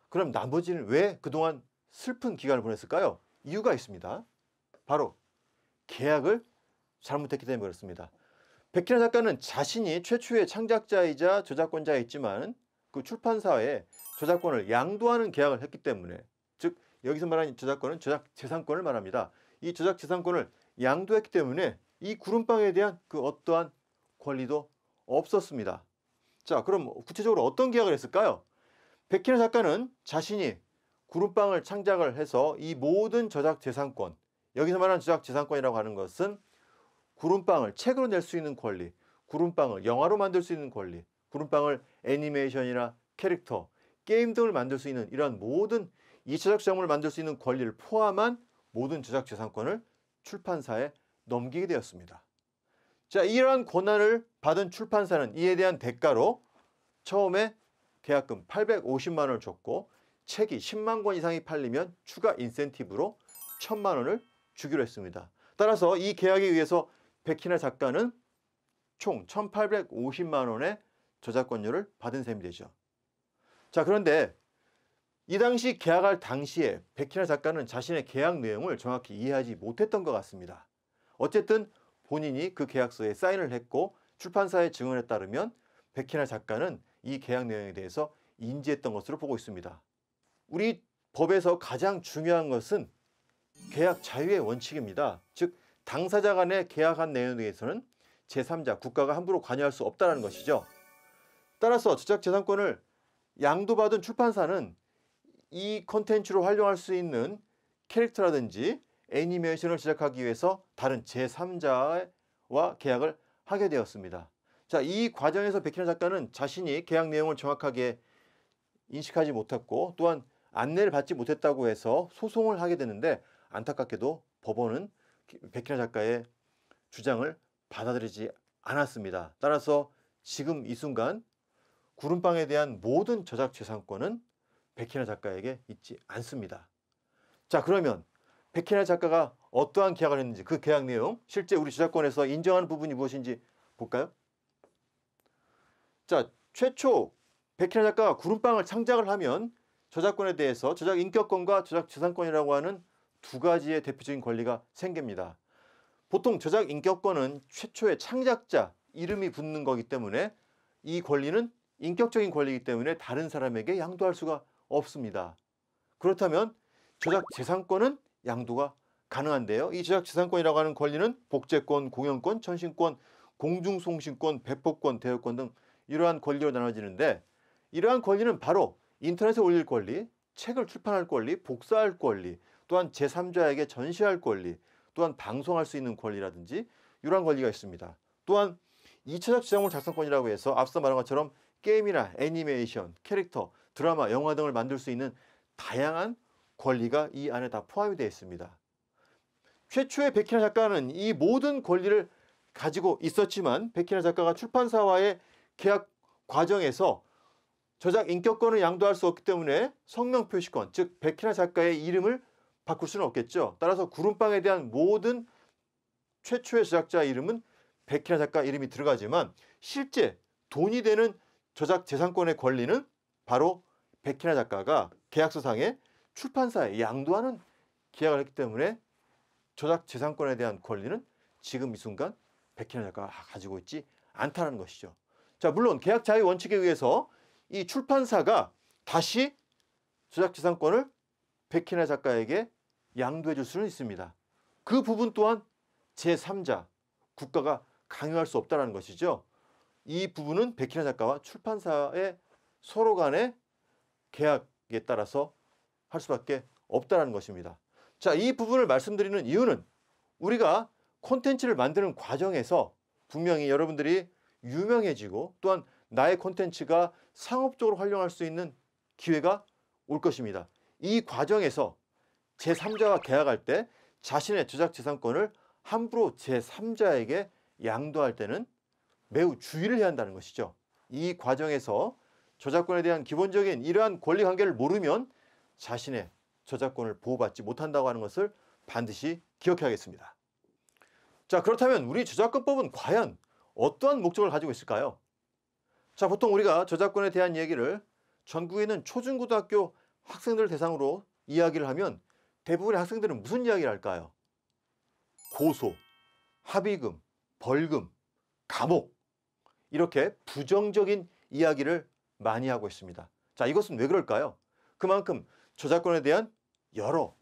그럼 나머지는 왜 그동안 슬픈 기간을 보냈을까요? 이유가 있습니다. 바로 계약을 잘못했기 때문에 그렇습니다. 백희나 작가는 자신이 최초의 창작자이자 저작권자였지만 그 출판사에 저작권을 양도하는 계약을 했기 때문에, 즉 여기서 말하는 저작권은 저작재산권을 말합니다. 이 저작재산권을 양도했기 때문에 이 구름빵에 대한 그 어떠한 권리도 없었습니다. 자, 그럼 구체적으로 어떤 계약을 했을까요? 백희나 작가는 자신이 구름빵을 창작을 해서 이 모든 저작재산권, 여기서 말하는 저작재산권이라고 하는 것은 구름빵을 책으로 낼 수 있는 권리, 구름빵을 영화로 만들 수 있는 권리, 구름빵을 애니메이션이나 캐릭터, 게임 등을 만들 수 있는 이러한 모든 이 저작작물을 만들 수 있는 권리를 포함한 모든 저작재산권을 출판사에 넘기게 되었습니다. 자, 이러한 권한을 받은 출판사는 이에 대한 대가로 처음에 계약금 850만 원을 줬고 책이 10만 권 이상이 팔리면 추가 인센티브로 1000만 원을 주기로 했습니다. 따라서 이 계약에 의해서 백희나 작가는 총 1850만 원의 저작권료를 받은 셈이 되죠. 자, 그런데 이 당시 계약할 당시에 백희나 작가는 자신의 계약 내용을 정확히 이해하지 못했던 것 같습니다. 어쨌든 본인이 그 계약서에 사인을 했고 출판사의 증언에 따르면 백희나 작가는 이 계약 내용에 대해서 인지했던 것으로 보고 있습니다. 우리 법에서 가장 중요한 것은 계약 자유의 원칙입니다. 즉 당사자 간의 계약한 내용에 대해서는 제3자, 국가가 함부로 관여할 수 없다는 것이죠. 따라서 저작재산권을 양도받은 출판사는 이 콘텐츠로 활용할 수 있는 캐릭터라든지 애니메이션을 제작하기 위해서 다른 제3자와 계약을 하게 되었습니다. 자, 이 과정에서 백희나 작가는 자신이 계약 내용을 정확하게 인식하지 못했고 또한 안내를 받지 못했다고 해서 소송을 하게 되는데 안타깝게도 법원은 백희나 작가의 주장을 받아들이지 않았습니다. 따라서 지금 이 순간 구름빵에 대한 모든 저작재산권은 백희나 작가에게 있지 않습니다. 자, 그러면 백희나 작가가 어떠한 계약을 했는지 그 계약 내용, 실제 우리 저작권에서 인정하는 부분이 무엇인지 볼까요? 자, 최초 백희나 작가가 구름빵을 창작을 하면 저작권에 대해서 저작 인격권과 저작 재산권이라고 하는 두 가지의 대표적인 권리가 생깁니다. 보통 저작 인격권은 최초의 창작자 이름이 붙는 거기 때문에 이 권리는 인격적인 권리이기 때문에 다른 사람에게 양도할 수가 없습니다. 그렇다면 저작 재산권은 양도가 가능한데요. 이 저작 재산권이라고 하는 권리는 복제권, 공연권, 전신권, 공중송신권, 배포권, 대여권 등 이러한 권리로 나눠지는데 이러한 권리는 바로 인터넷에 올릴 권리, 책을 출판할 권리, 복사할 권리, 또한 제3자에게 전시할 권리, 또한 방송할 수 있는 권리라든지 이러한 권리가 있습니다. 또한 2차적 지정물 작성권이라고 해서 앞서 말한 것처럼 게임이나 애니메이션, 캐릭터, 드라마, 영화 등을 만들 수 있는 다양한 권리가 이 안에 다 포함이 되어 있습니다. 최초의 백희나 작가는 이 모든 권리를 가지고 있었지만 백희나 작가가 출판사와의 계약 과정에서 저작 인격권을 양도할 수 없기 때문에 성명 표시권, 즉 백희나 작가의 이름을 바꿀 수는 없겠죠. 따라서 구름빵에 대한 모든 최초의 제작자 이름은 백희나 작가 이름이 들어가지만 실제 돈이 되는 저작 재산권의 권리는 바로 백희나 작가가 계약서상에 출판사에 양도하는 계약을 했기 때문에 저작 재산권에 대한 권리는 지금 이 순간 백희나 작가가 가지고 있지 않다는 것이죠. 자, 물론 계약 자유 원칙에 의해서 이 출판사가 다시 저작 재산권을 백희나 작가에게 양도해 줄 수는 있습니다. 그 부분 또한 제3자, 국가가 강요할 수 없다는 것이죠. 이 부분은 백희나 작가와 출판사의 서로 간의 계약에 따라서 할 수밖에 없다는 것입니다. 자, 이 부분을 말씀드리는 이유는 우리가 콘텐츠를 만드는 과정에서 분명히 여러분들이 유명해지고 또한 나의 콘텐츠가 상업적으로 활용할 수 있는 기회가 올 것입니다. 이 과정에서 제3자와 계약할 때 자신의 저작 재산권을 함부로 제3자에게 양도할 때는 매우 주의를 해야 한다는 것이죠. 이 과정에서 저작권에 대한 기본적인 이러한 권리 관계를 모르면 자신의 저작권을 보호받지 못한다고 하는 것을 반드시 기억해야겠습니다. 자, 그렇다면 우리 저작권법은 과연 어떠한 목적을 가지고 있을까요? 자, 보통 우리가 저작권에 대한 얘기를 전국에 있는 초중고등학교 학생들 대상으로 이야기를 하면 대부분의 학생들은 무슨 이야기를 할까요? 고소, 합의금, 벌금, 감옥 이렇게 부정적인 이야기를 많이 하고 있습니다. 자, 이것은 왜 그럴까요? 그만큼 저작권에 대한 여러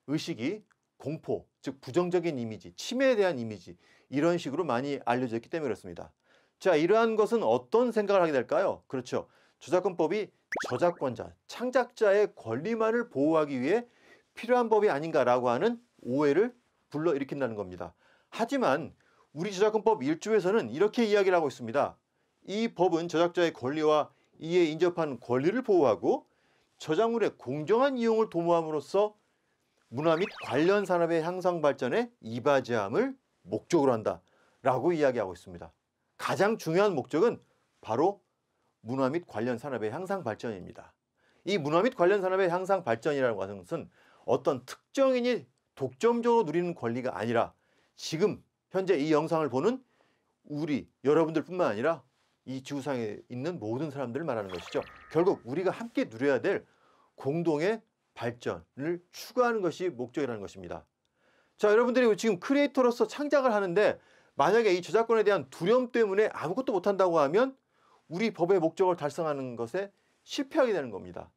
의식이 공포, 즉 부정적인 이미지, 침해에 대한 이미지 이런 식으로 많이 알려져 있기 때문에 그렇습니다. 자, 이러한 것은 어떤 생각을 하게 될까요? 그렇죠. 저작권법이 저작권자, 창작자의 권리만을 보호하기 위해 필요한 법이 아닌가라고 하는 오해를 불러일으킨다는 겁니다. 하지만 우리 저작권법 1조에서는 이렇게 이야기를 하고 있습니다. 이 법은 저작자의 권리와 이에 인접한 권리를 보호하고 저작물의 공정한 이용을 도모함으로써 문화 및 관련 산업의 향상 발전에 이바지함을 목적으로 한다라고 이야기하고 있습니다. 가장 중요한 목적은 바로 문화 및 관련 산업의 향상 발전입니다. 이 문화 및 관련 산업의 향상 발전이라는 것은 어떤 특정인이 독점적으로 누리는 권리가 아니라 지금 현재 이 영상을 보는 우리 여러분들뿐만 아니라 이 지구상에 있는 모든 사람들을 말하는 것이죠. 결국 우리가 함께 누려야 될 공동의 발전을 추구하는 것이 목적이라는 것입니다. 자, 여러분들이 지금 크리에이터로서 창작을 하는데 만약에 이 저작권에 대한 두려움 때문에 아무것도 못한다고 하면 우리 법의 목적을 달성하는 것에 실패하게 되는 겁니다.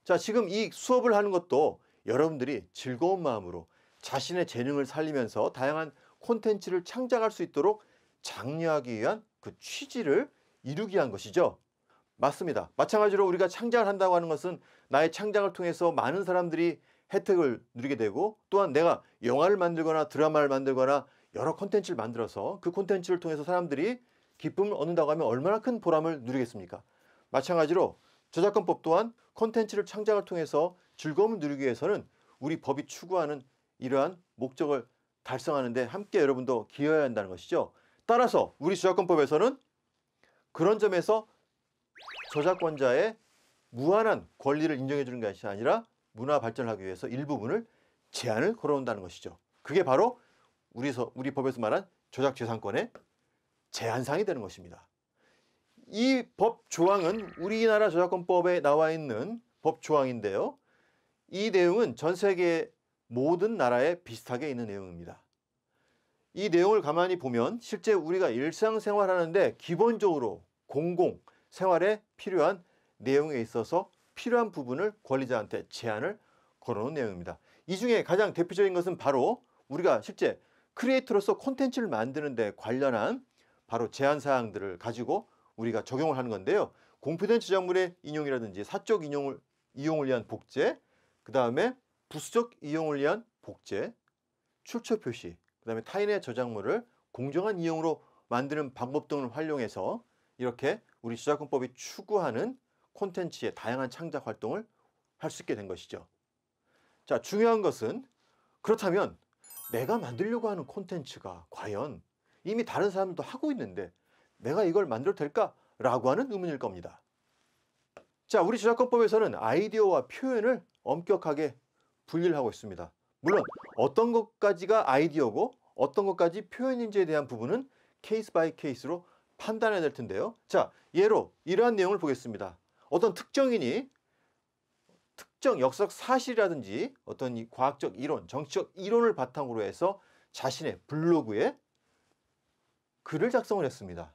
자, 지금 이 수업을 하는 것도 여러분들이 즐거운 마음으로 자신의 재능을 살리면서 다양한 콘텐츠를 창작할 수 있도록 장려하기 위한 그 취지를 이루기 위한 것이죠. 맞습니다. 마찬가지로 우리가 창작을 한다고 하는 것은 나의 창작을 통해서 많은 사람들이 혜택을 누리게 되고 또한 내가 영화를 만들거나 드라마를 만들거나 여러 콘텐츠를 만들어서 그 콘텐츠를 통해서 사람들이 기쁨을 얻는다고 하면 얼마나 큰 보람을 누리겠습니까? 마찬가지로 저작권법 또한 콘텐츠를 창작을 통해서 즐거움을 누리기 위해서는 우리 법이 추구하는 이러한 목적을 달성하는 데 함께 여러분도 기여해야 한다는 것이죠. 따라서 우리 저작권법에서는 그런 점에서 저작권자의 무한한 권리를 인정해 주는 것이 아니라 문화 발전을 하기 위해서 일부분을 제한을 걸어놓는다는 것이죠. 그게 바로 우리 법에서 말한 저작재산권의 제한사항이 되는 것입니다. 이 법 조항은 우리나라 저작권법에 나와 있는 법 조항인데요. 이 내용은 전 세계 모든 나라에 비슷하게 있는 내용입니다. 이 내용을 가만히 보면 실제 우리가 일상생활하는데 기본적으로 공공 생활에 필요한 내용에 있어서 필요한 부분을 권리자한테 제한을 걸어놓은 내용입니다. 이 중에 가장 대표적인 것은 바로 우리가 실제 크리에이터로서 콘텐츠를 만드는 데 관련한 바로 제한사항들을 가지고 우리가 적용을 하는 건데요. 공표된 저작물의 인용이라든지 사적 이용을 위한 복제, 그 다음에 부수적 이용을 위한 복제, 출처 표시, 그 다음에 타인의 저작물을 공정한 이용으로 만드는 방법 등을 활용해서 이렇게 우리 저작권법이 추구하는 콘텐츠의 다양한 창작 활동을 할 수 있게 된 것이죠. 자, 중요한 것은 그렇다면 내가 만들려고 하는 콘텐츠가 과연 이미 다른 사람도 하고 있는데 내가 이걸 만들어도 될까? 라고 하는 의문일 겁니다. 자, 우리 저작권법에서는 아이디어와 표현을 엄격하게 분리를 하고 있습니다. 물론 어떤 것까지가 아이디어고 어떤 것까지 표현인지에 대한 부분은 케이스 바이 케이스로 판단해야 될 텐데요. 자, 예로 이러한 내용을 보겠습니다. 어떤 특정인이 특정 역사적 사실이라든지 어떤 이 과학적 이론, 정치적 이론을 바탕으로 해서 자신의 블로그에 글을 작성을 했습니다.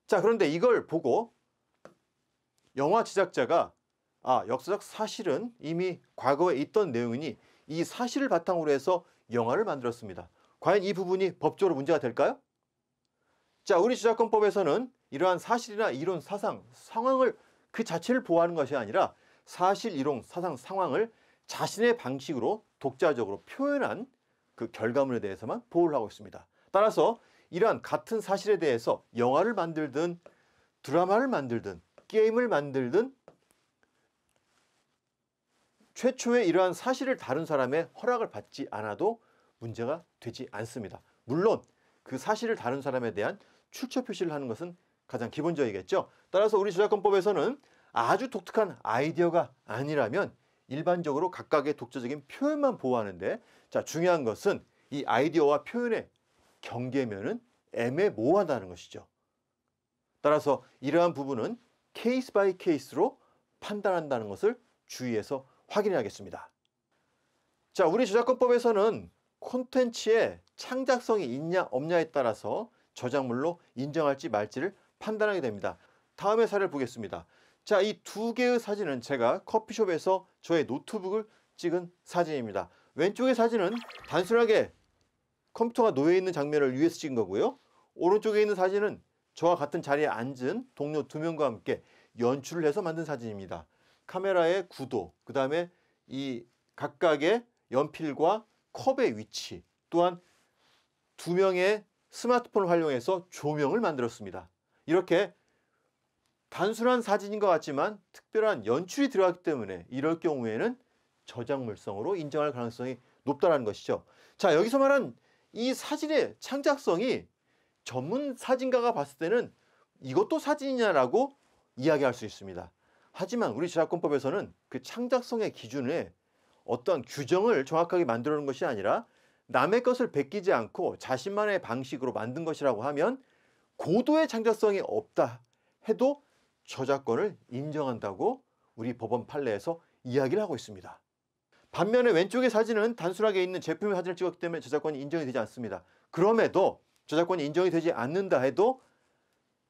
자, 그런데 이걸 보고 영화 제작자가 역사적 사실은 이미 과거에 있던 내용이니 이 사실을 바탕으로 해서 영화를 만들었습니다. 과연 이 부분이 법적으로 문제가 될까요? 자, 우리 저작권법에서는 이러한 사실이나 이론, 사상, 상황을 그 자체를 보호하는 것이 아니라 사실, 이론, 사상, 상황을 자신의 방식으로 독자적으로 표현한 그 결과물에 대해서만 보호를 하고 있습니다. 따라서 이러한 같은 사실에 대해서 영화를 만들든 드라마를 만들든 게임을 만들든 최초에 이러한 사실을 다룬 사람의 허락을 받지 않아도 문제가 되지 않습니다. 물론 그 사실을 다룬 사람에 대한 출처 표시를 하는 것은 가장 기본적이겠죠. 따라서 우리 저작권법에서는 아주 독특한 아이디어가 아니라면 일반적으로 각각의 독자적인 표현만 보호하는데, 자, 중요한 것은 이 아이디어와 표현의 경계면은 애매모호하다는 것이죠. 따라서 이러한 부분은 케이스 바이 케이스로 판단한다는 것을 주의해서 확인해야겠습니다. 자, 우리 저작권법에서는 콘텐츠의 창작성이 있냐 없냐에 따라서 저작물로 인정할지 말지를 판단하게 됩니다. 다음의 사례를 보겠습니다. 자, 이 두 개의 사진은 제가 커피숍에서 저의 노트북을 찍은 사진입니다. 왼쪽의 사진은 단순하게 컴퓨터가 놓여 있는 장면을 위해서 찍은 거고요. 오른쪽에 있는 사진은 저와 같은 자리에 앉은 동료 2명과 함께 연출을 해서 만든 사진입니다. 카메라의 구도, 그 다음에 이 각각의 연필과 컵의 위치, 또한 2명의 스마트폰을 활용해서 조명을 만들었습니다. 이렇게 단순한 사진인 것 같지만 특별한 연출이 들어갔기 때문에 이럴 경우에는 저작물성으로 인정할 가능성이 높다는 것이죠. 자, 여기서 말한 이 사진의 창작성이 전문 사진가가 봤을 때는 이것도 사진이냐라고 이야기할 수 있습니다. 하지만 우리 저작권법에서는 그 창작성의 기준에 어떤 규정을 정확하게 만들어 놓은 것이 아니라 남의 것을 베끼지 않고 자신만의 방식으로 만든 것이라고 하면 고도의 창작성이 없다 해도 저작권을 인정한다고 우리 법원 판례에서 이야기를 하고 있습니다. 반면에 왼쪽의 사진은 단순하게 있는 제품의 사진을 찍었기 때문에 저작권이 인정이 되지 않습니다. 그럼에도 저작권이 인정이 되지 않는다 해도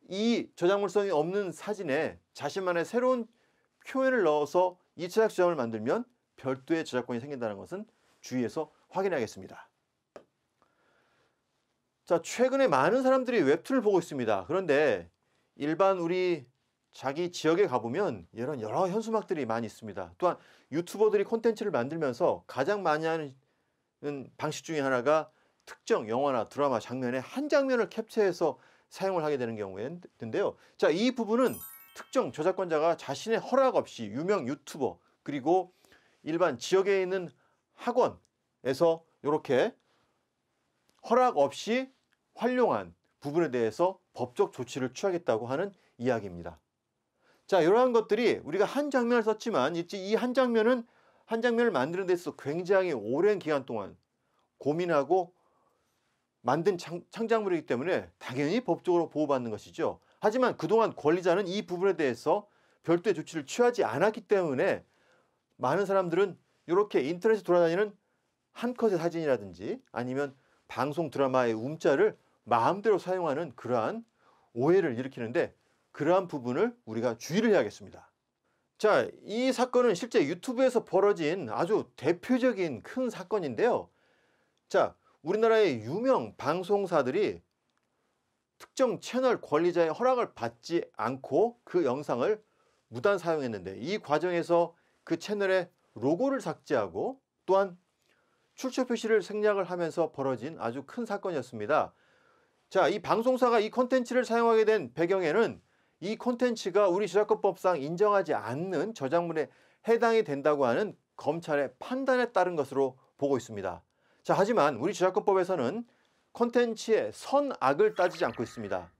이 저작물성이 없는 사진에 자신만의 새로운 표현을 넣어서 2차적 저작을 만들면 별도의 저작권이 생긴다는 것은 주의해서 확인해야겠습니다. 자, 최근에 많은 사람들이 웹툰을 보고 있습니다. 그런데 일반 우리 자기 지역에 가보면 이런 여러 현수막들이 많이 있습니다. 또한 유튜버들이 콘텐츠를 만들면서 가장 많이 하는 방식 중에 하나가 특정 영화나 드라마 장면의 한 장면을 캡처해서 사용을 하게 되는 경우인데요. 자, 이 부분은 특정 저작권자가 자신의 허락 없이 유명 유튜버 그리고 일반 지역에 있는 학원에서 이렇게 허락 없이 활용한 부분에 대해서 법적 조치를 취하겠다고 하는 이야기입니다. 자, 이러한 것들이 우리가 한 장면을 썼지만 이 한 장면은 한 장면을 만드는 데 있어서 굉장히 오랜 기간 동안 고민하고 만든 창작물이기 때문에 당연히 법적으로 보호받는 것이죠. 하지만 그동안 권리자는 이 부분에 대해서 별도의 조치를 취하지 않았기 때문에 많은 사람들은 이렇게 인터넷에 돌아다니는 한 컷의 사진이라든지 아니면 방송 드라마의 움짤을 마음대로 사용하는 그러한 오해를 일으키는데, 그러한 부분을 우리가 주의를 해야겠습니다. 자, 이 사건은 실제 유튜브에서 벌어진 아주 대표적인 큰 사건인데요. 자, 우리나라의 유명 방송사들이 특정 채널 관리자의 허락을 받지 않고 그 영상을 무단 사용했는데, 이 과정에서 그 채널의 로고를 삭제하고 또한 출처 표시를 생략을 하면서 벌어진 아주 큰 사건이었습니다. 자, 이 방송사가 이 콘텐츠를 사용하게 된 배경에는 이 콘텐츠가 우리 저작권법상 인정하지 않는 저작물에 해당이 된다고 하는 검찰의 판단에 따른 것으로 보고 있습니다. 자, 하지만 우리 저작권법에서는 콘텐츠의 선악을 따지지 않고 있습니다.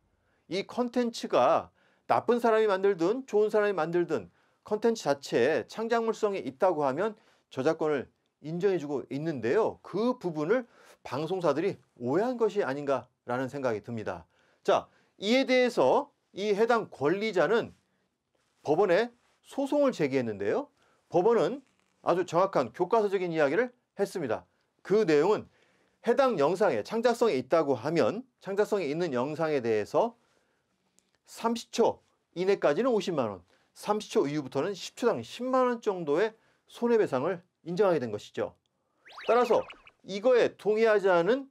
이 콘텐츠가 나쁜 사람이 만들든 좋은 사람이 만들든 콘텐츠 자체에 창작물성이 있다고 하면 저작권을 인정해주고 있는데요. 그 부분을 방송사들이 오해한 것이 아닌가라는 생각이 듭니다. 자, 이에 대해서 이 해당 권리자는 법원에 소송을 제기했는데요. 법원은 아주 정확한 교과서적인 이야기를 했습니다. 그 내용은 해당 영상에 창작성이 있다고 하면 창작성이 있는 영상에 대해서 30초 이내까지는 50만 원, 30초 이후부터는 10초당 10만 원 정도의 손해배상을 인정하게 된 것이죠. 따라서 이거에 동의하지 않은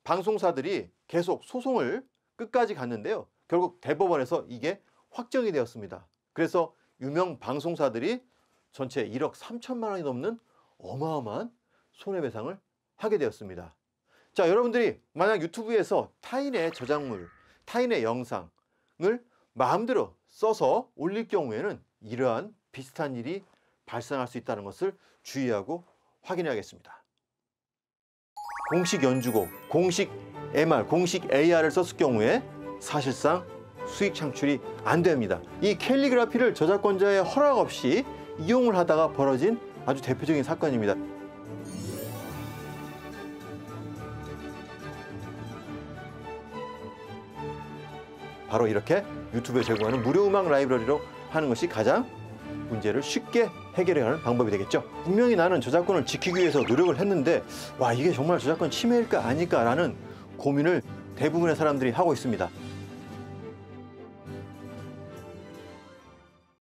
방송사들이 계속 소송을 끝까지 갔는데요. 결국 대법원에서 이게 확정이 되었습니다. 그래서 유명 방송사들이 전체 1억 3천만 원이 넘는 어마어마한 손해배상을 하게 되었습니다. 자, 여러분들이 만약 유튜브에서 타인의 저작물, 타인의 영상을 마음대로 써서 올릴 경우에는 이러한 비슷한 일이 발생할 수 있다는 것을 주의하고 확인해야겠습니다. 공식 연주곡, 공식 MR, 공식 AR을 썼을 경우에 사실상 수익 창출이 안 됩니다. 이 캘리그라피를 저작권자의 허락 없이 이용을 하다가 벌어진 아주 대표적인 사건입니다. 바로 이렇게 유튜브에 제공하는 무료 음악 라이브러리로 하는 것이 가장 문제를 쉽게 해결해가는 방법이 되겠죠. 분명히 나는 저작권을 지키기 위해서 노력을 했는데 와, 이게 정말 저작권 침해일까 아닐까라는 고민을 대부분의 사람들이 하고 있습니다.